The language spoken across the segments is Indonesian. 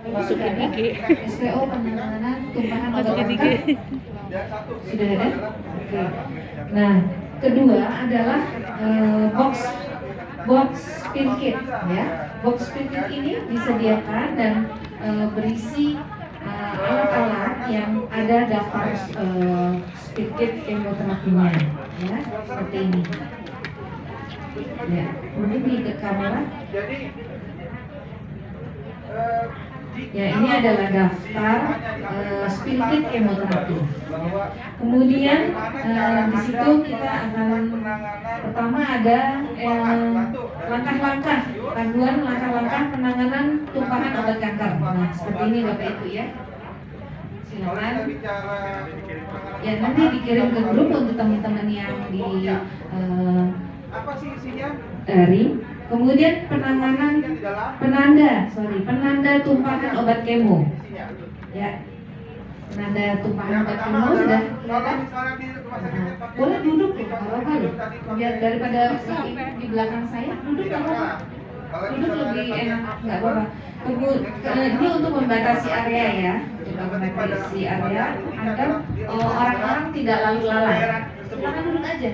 Sudah ada SPO penanganan tumpahan obat kanker. Sudah ada? Oke. Nah, kedua adalah box pill kit ya. Box pill kit ini disediakan dan berisi alat-alat yang ada daftar pill kit kemoterapinya ya, seperti ini. Ya, mungkin di kamera. Ya, ini adalah daftar spill kit kemoterapi. Kemudian di situ kita akan pertama ada langkah-langkah panduan langkah-langkah penanganan tumpahan obat kanker. Nah, seperti ini Bapak Ibu ya. Silakan. Ya, nanti dikirim ke grup untuk teman-teman yang di daring. Kemudian penanda tumpahan obat kemo. Ya. Penanda tumpahan obat kemo sudah kelihatan. Boleh duduk loh, kalau apa biar daripada di belakang saya duduk nggak apa-apa. Duduk lebih enak, nggak apa-apa. Ini untuk membatasi area ya, membatasi area agar orang-orang tidak lalu lalang. Silakan duduk aja.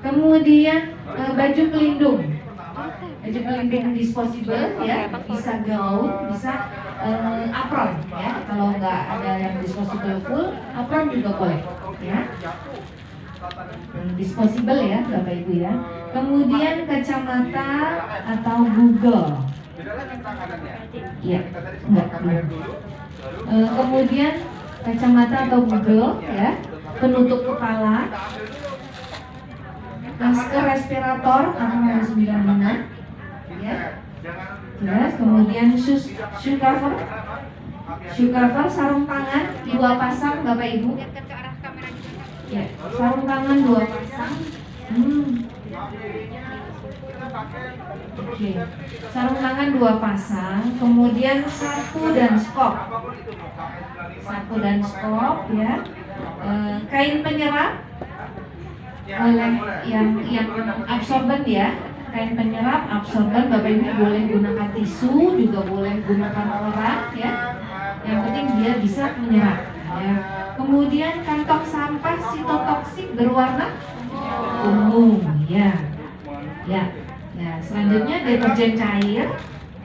Kemudian baju pelindung disposable ya, bisa gaun, bisa apron ya. Kalau nggak ada yang disposable full, apron juga boleh ya. Disposable ya Bapak Ibu ya. Kemudian kacamata atau Google. Ya, enggak. Kemudian kacamata atau Google ya, penutup kepala, masker respirator N95 ya. Jelas. Kemudian shoe cover, sarung tangan 2 pasang Bapak Ibu. Ya, sarung tangan 2 pasang. Oke. Sarung tangan 2 pasang, kemudian sapu dan skop ya. Kain penyerap oleh yang absorben ya, kain penyerap absorben. Bapak Ibu boleh gunakan tisu, juga boleh gunakan orang ya, yang penting dia bisa menyerap ya. Kemudian kantong sampah sitotoksik berwarna ungu ya. Selanjutnya deterjen cair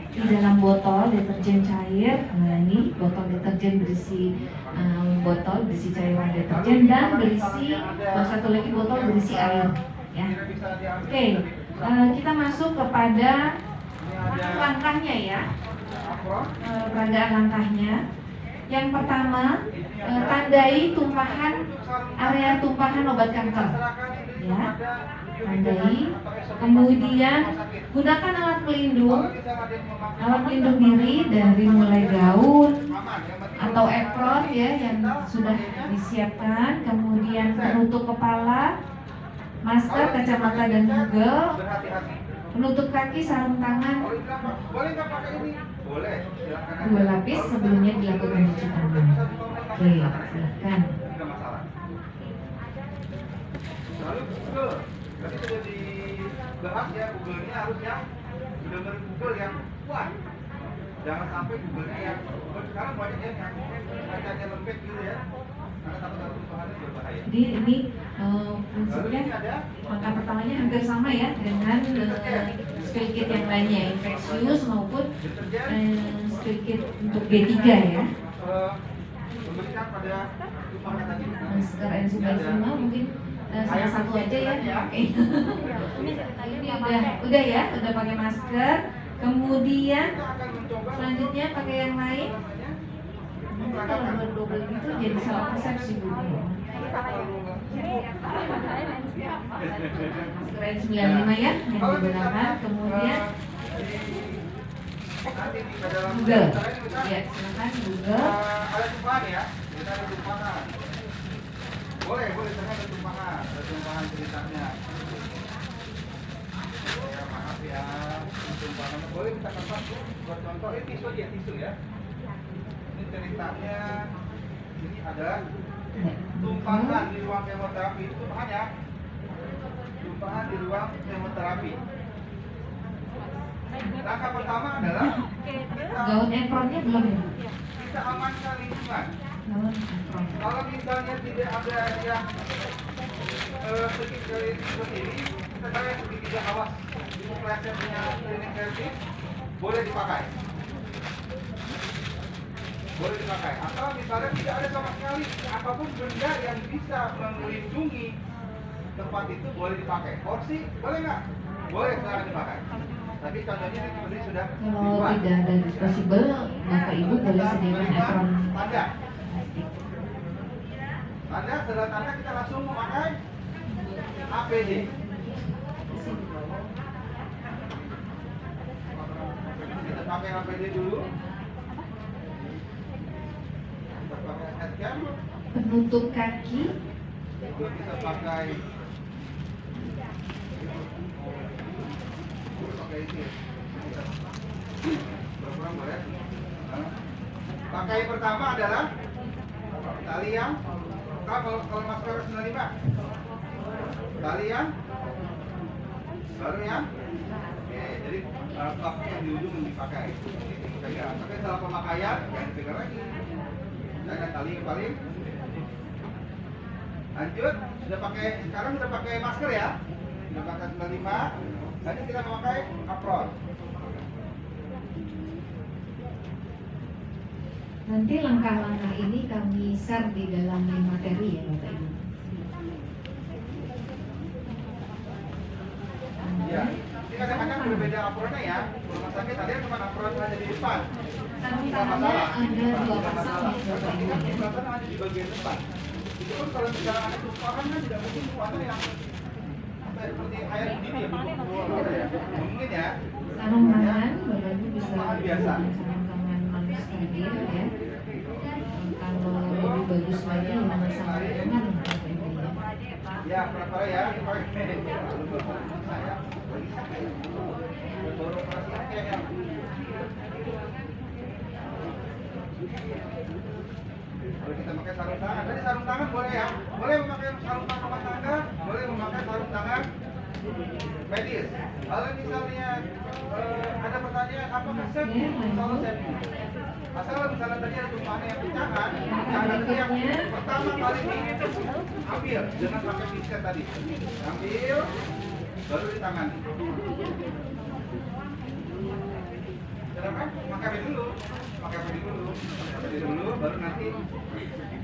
di dalam botol, deterjen cair. Nah, ini botol deterjen berisi cairan deterjen dan berisi satu lagi botol berisi air ya. Oke, kita masuk kepada langkahnya ya. Peragaan langkahnya. Yang pertama, tandai area tumpahan obat kanker ya. Tandai. Kemudian gunakan alat pelindung diri dari mulai gaun atau apron ya yang sudah disiapkan. Kemudian penutup kepala, masker, kacamata dan Google, penutup kaki, sarung tangan. Boleh. 2 lapis sebelumnya dilakukan cuci tangan. Oke, silakan. Tadi sudah dibahas ya, Google-nya harus yang benar-benar Google yang kuat. Jangan sampai Google-nya yang sekarang banyak yang kacanya lembek gitu ya. Karena takut tumpahannya berbahaya. Jadi ini prinsipnya langkah pertamanya hampir sama ya dengan spill kit yang lainnya, infeksius maupun spill kit untuk B3 ya. Memberikan pada tumpahan tadi. Masker N95 mungkin salah satu aja ya pakai. Ini udah ya, udah pakai masker. Kemudian selanjutnya pakai yang lain. Kalau double gitu jadi salah persepsi dulu. Masker N95 ya yang digunakan. Kemudian Google. Ya, silakan Google. Ada tumpahan ya, kita ada tumpahan. Boleh, saya ada tumpahan ceritanya. Ya maaf ya, tumpahan. Boleh minta kertas buat contoh, ini tisu ya. Ini ceritanya, ini ada tumpahan di ruang kemoterapi. Itu tumpahan di ruang kemoterapi. Langkah pertama adalah kita, Gaun apronnya belum ya? kita amankan lingkungan. Gaun apron. Kalau misalnya tidak ada yang sedikit dari seperti ini, kita cari yang segitiga awas. Itu plesetnya klinik service boleh dipakai. Boleh dipakai. Atau misalnya tidak ada sama sekali apapun benda yang bisa melindungi tempat itu boleh dipakai. Kursi boleh nggak? Boleh, silakan dipakai. Tapi contohnya ini seperti sudah Kalau dibuat. tidak ada disposable, Bapak Ibu boleh sediakan apron Tanda. plastik. Tanda, setelah tanda kita langsung memakai APD. Kita pakai APD dulu. Kita pakai headcam. Penutup kaki, Lalu kita pakai ini. Berkurang boleh. Pakai pertama adalah tali yang kalau masker 95 tali yang baru ya. Oke, jadi top yang di ujung yang dipakai. Pegang. Tapi setelah pemakaian jangan dipegang lagi. Jangan tali yang paling. Lanjut, sekarang sudah pakai masker ya. Sudah pakai 95. Lanjut kita memakai apron. nanti langkah-langkah ini kami share di dalam materi ya Bapak Ibu. Ya, ini kadang-kadang berbeda apronnya ya. Rumah sakit ada yang cuma apron ada di depan. Sarung Nggak tangannya masalah. ada dua Nggak pasang masalah. ya Bapak Tapi Ibu. kan pelaksanaan ada di bagian depan. Itu pun kalau misalnya ada tumpahan kan tidak mungkin tumpahan yang seperti air begini ya, ya. Mungkin ya. Sarung tangan Bapak Ibu bisa Tumpahan biasa. gunakan sarung tangan manis steril ya. Kalau lebih bagus lagi yang sarung tangan Bapak Ibu ya. Ya, pura-pura ya. Saya baru operasi kayak Kalau kita pakai sarung tangan, tadi sarung tangan boleh ya? Boleh memakai sarung tangan rumah tangga, boleh memakai sarung tangan medis. Kalau misalnya ada pertanyaan apakah safety? Kalau safety. Asal misalnya tadi ada tumpahan yang pecahan, cara yang pertama kali ini ambil, jangan pakai pinset tadi. Ambil, baru ditangani. Kan? Pakai apa dulu? Pakai apa dulu? Pakai dulu, baru nanti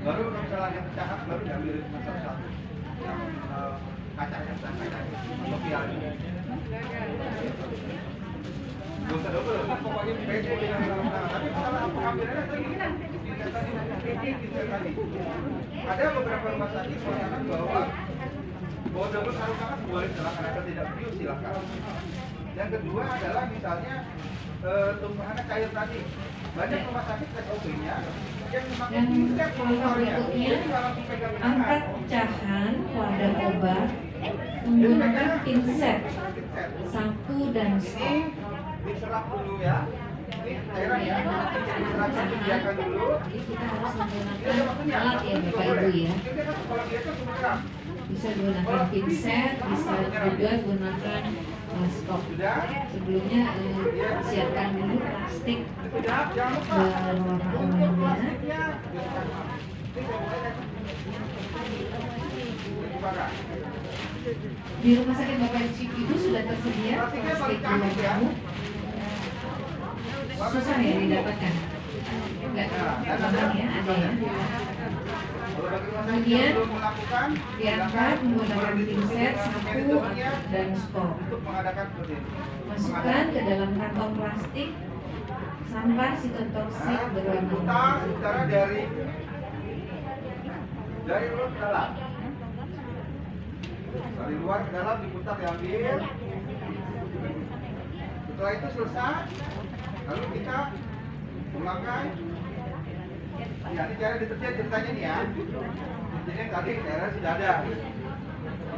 baru kalau misalnya ada pecahan baru diambil satu-satu. Kaca sosial. Gak usah double, pokoknya pede dengan sarung tangan. Tapi masalah ambilnya tadi tadi. Ada beberapa rumah sakit mengatakan bahwa double sarung tangan boleh, silakan. Ada tidak view silakan. Yang kedua adalah misalnya tumpahannya cair tadi. Banyak rumah sakit SOP-nya yang memakai pinset monitornya. Jadi kalau dipegang tangan, Angkat pecahan wadah obat menggunakan pinset saku dan ini stop. diserap dulu ya. Ini cairan ya. Diserap biarkan dulu. Jadi kita harus Ini menggunakan ada waktunya. alat ya Bapak Ibu ya. Ini kan kalau biasa cuma gerak. Bisa gunakan pinset, bisa juga gunakan stop. Sudah? Sebelumnya siapkan dulu plastik Sudah, jangan lupa. berwarna Untuk ungunya. plastiknya ini saya mulai dibakar. Di rumah sakit Bapak Ibu sudah tersedia Plastiknya plastik paling cantik ya. berwarna ungu. Susah ya didapatkan? Enggak, gampang ya, ada ya. Kalau bagi rumah sakit Kemudian yang belum melakukan, diangkat menggunakan pinset, saku, dan stop. untuk mengadakan seperti ini. Masukkan ke dalam kantong plastik sampah sitotoksik Nah, berwarna putar ungu. secara dari luar ke dalam. Dari luar ke dalam diputar diambil. Setelah itu selesai, lalu kita memakai. Ya, ini cara deterjen ceritanya nih ya. Jadi yang tadi cara sudah ada.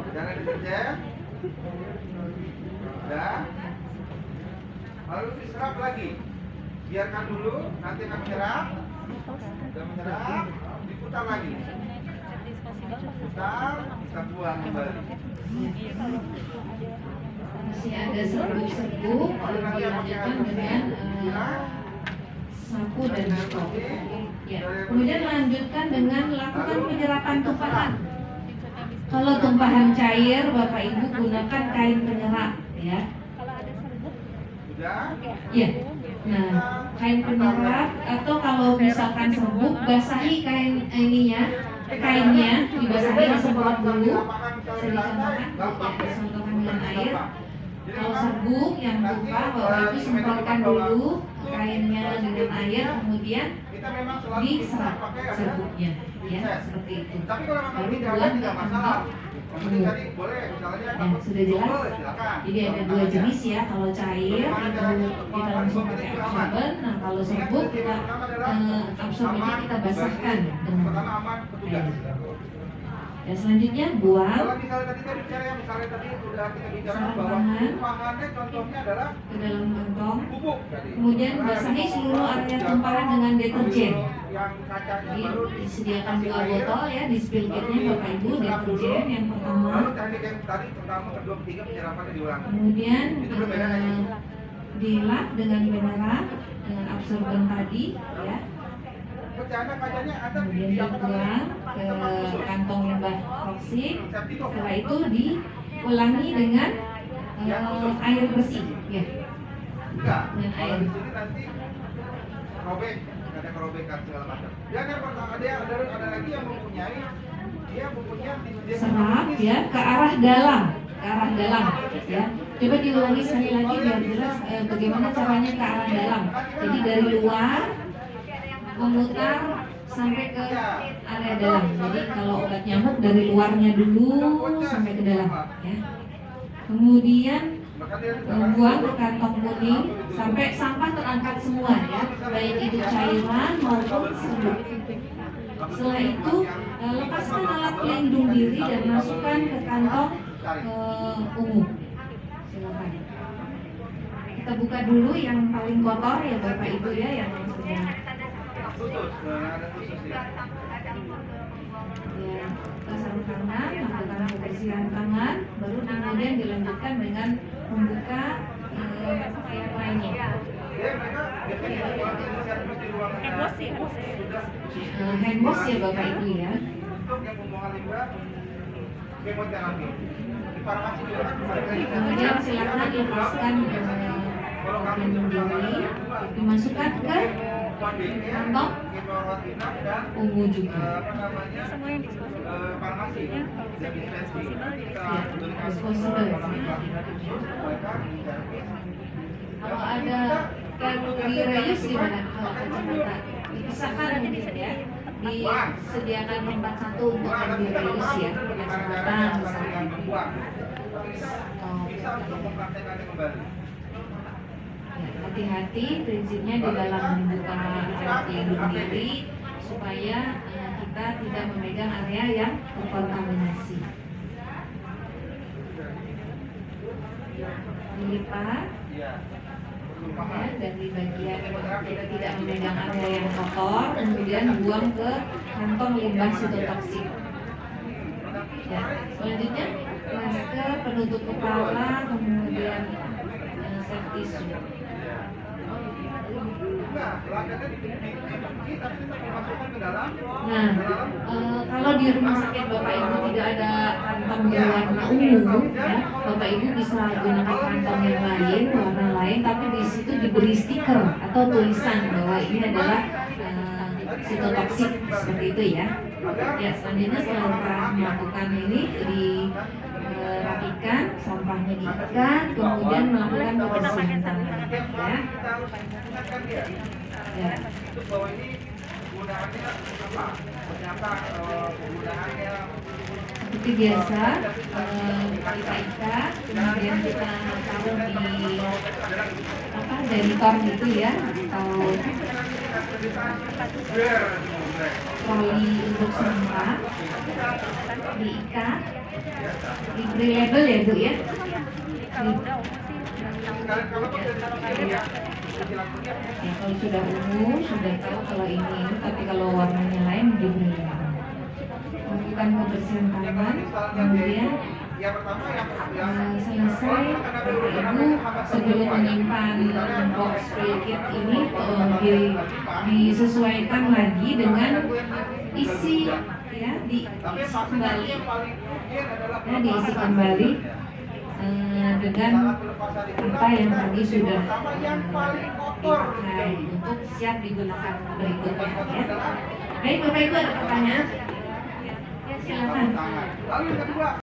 Cara deterjen. Sudah. Lalu diserap lagi. Biarkan dulu, nanti akan menyerap. Sudah menyerap, diputar lagi. Putar, kita buang kembali. Masih ada serbuk-serbuk, dilanjutkan dengan sapu dan stop. Ya. Kemudian lanjutkan dengan lakukan penyerapan tumpahan. Kalau tumpahan cair, Bapak Ibu gunakan kain penyerap, ya. Ya. Nah, kain penyerap atau kalau misalkan serbuk, basahi kainnya dibasahi, disemprot dulu. Saya dicontohkan, ya, disemprotkan dengan air. Kalau serbuk yang tumpah, Bapak Ibu semprotkan dulu kainnya dengan air, kemudian diserap serbuknya, ya, seperti itu. Baru buat ke kantong umum. Ya, sudah jelas. Jadi ada dua jenis ya. Kalau cair itu kita langsung pakai absorben. Nah, kalau serbuk kita absorbennya kita basahkan dengan air. Ya, selanjutnya buang Kalau misalnya tadi kita bicara yang misalnya tadi udah kita bicara bahwa tumpahannya contohnya adalah ke dalam kantong. bubuk tadi. Kemudian basahi seluruh area tumpahan dengan deterjen. Yang kacanya Jadi baru disediakan dua botol ya, di spill kitnya Bapak Ibu, deterjen yang pertama. Lalu teknik yang tadi pertama, kedua, ketiga penyerapannya diulang. Kemudian Itu perbedaannya nih. dilap dengan mineral dengan absorben tadi, ya. Kacanya ada Kemudian dibuang ke kantong limbah toksik. Setelah itu diulangi dengan air bersih, ya. Enggak. Dengan Kalau air. di sini nanti robek, ada kerobekan segala macam. Dan yang pertama ada lagi yang mempunyai dia Serap ya ke arah dalam, ya. Coba diulangi sekali lagi biar jelas bagaimana caranya ke arah dalam. Jadi dari luar memutar sampai ke area dalam. Jadi kalau obat nyamuk dari luarnya dulu sampai ke dalam, ya. Kemudian buang ke kantong kuning sampai sampah terangkat semua, ya, baik itu cairan maupun serbuk. Setelah itu lepaskan alat pelindung diri dan masukkan ke kantong umum. Silakan. Kita buka dulu yang paling kotor ya Bapak Ibu ya, yang sudah ada khusus ya. ya, kita sarung tangan, melakukan pembersihan tangan, baru kemudian dilanjutkan dengan membuka yang lainnya. Ya, mereka biasanya kalau inisiatif di ruangan Hand wash ya Bapak Ibu ya. untuk yang pembuangan limbah kemoterapi. Di farmasi juga kan Kemudian silakan lepaskan pelindung diri, dimasukkan ke kantong ungu juga. Farmasi dan dispensing. Ya, disposable. Kalau ada yang di reuse gimana? Kalau kacamata dipisahkan mungkin ya, disediakan tempat satu untuk yang di reuse ya, kacamata misalkan. Bisa untuk mempraktekannya kembali. Ya, hati-hati prinsipnya di dalam membuka alat pelindung diri supaya kita tidak memegang area yang terkontaminasi. Dilipat ya, dari bagian kita tidak memegang area yang kotor, kemudian buang ke kantong limbah sitotoksik. Ya, selanjutnya masker, penutup kepala, kemudian safety suit. Nah, kalau di rumah sakit Bapak Ibu tidak ada kantong berwarna ungu, ya, Bapak Ibu bisa gunakan kantong yang lain, warna lain, tapi di situ diberi stiker atau tulisan bahwa ini adalah sitotoksik seperti itu ya. Ya, selanjutnya setelah melakukan ini dirapikan, sampahnya diikat, kemudian melakukan pembersihan tangan, ya. Ya. Bahwa ini penggunaannya apa? Ternyata penggunaannya seperti biasa kita ikat, kemudian kita taruh di denitor gitu ya, atau troli untuk sampah, diikat, diberi label ya Bu ya. Ya, kalau sudah ungu sudah tahu kalau ini, tapi kalau warnanya lain diberi label. Lakukan kebersihan tangan, kemudian yang pertama yang selesai Bapak Ibu sebelum menyimpan box spray kit ini disesuaikan lagi dengan isi ya, diisi kembali ya, diisi kembali dengan apa yang tadi sudah dipakai untuk siap digunakan berikutnya ya. Baik Bapak Ibu, ada pertanyaan? Ya silakan. lalu yang kedua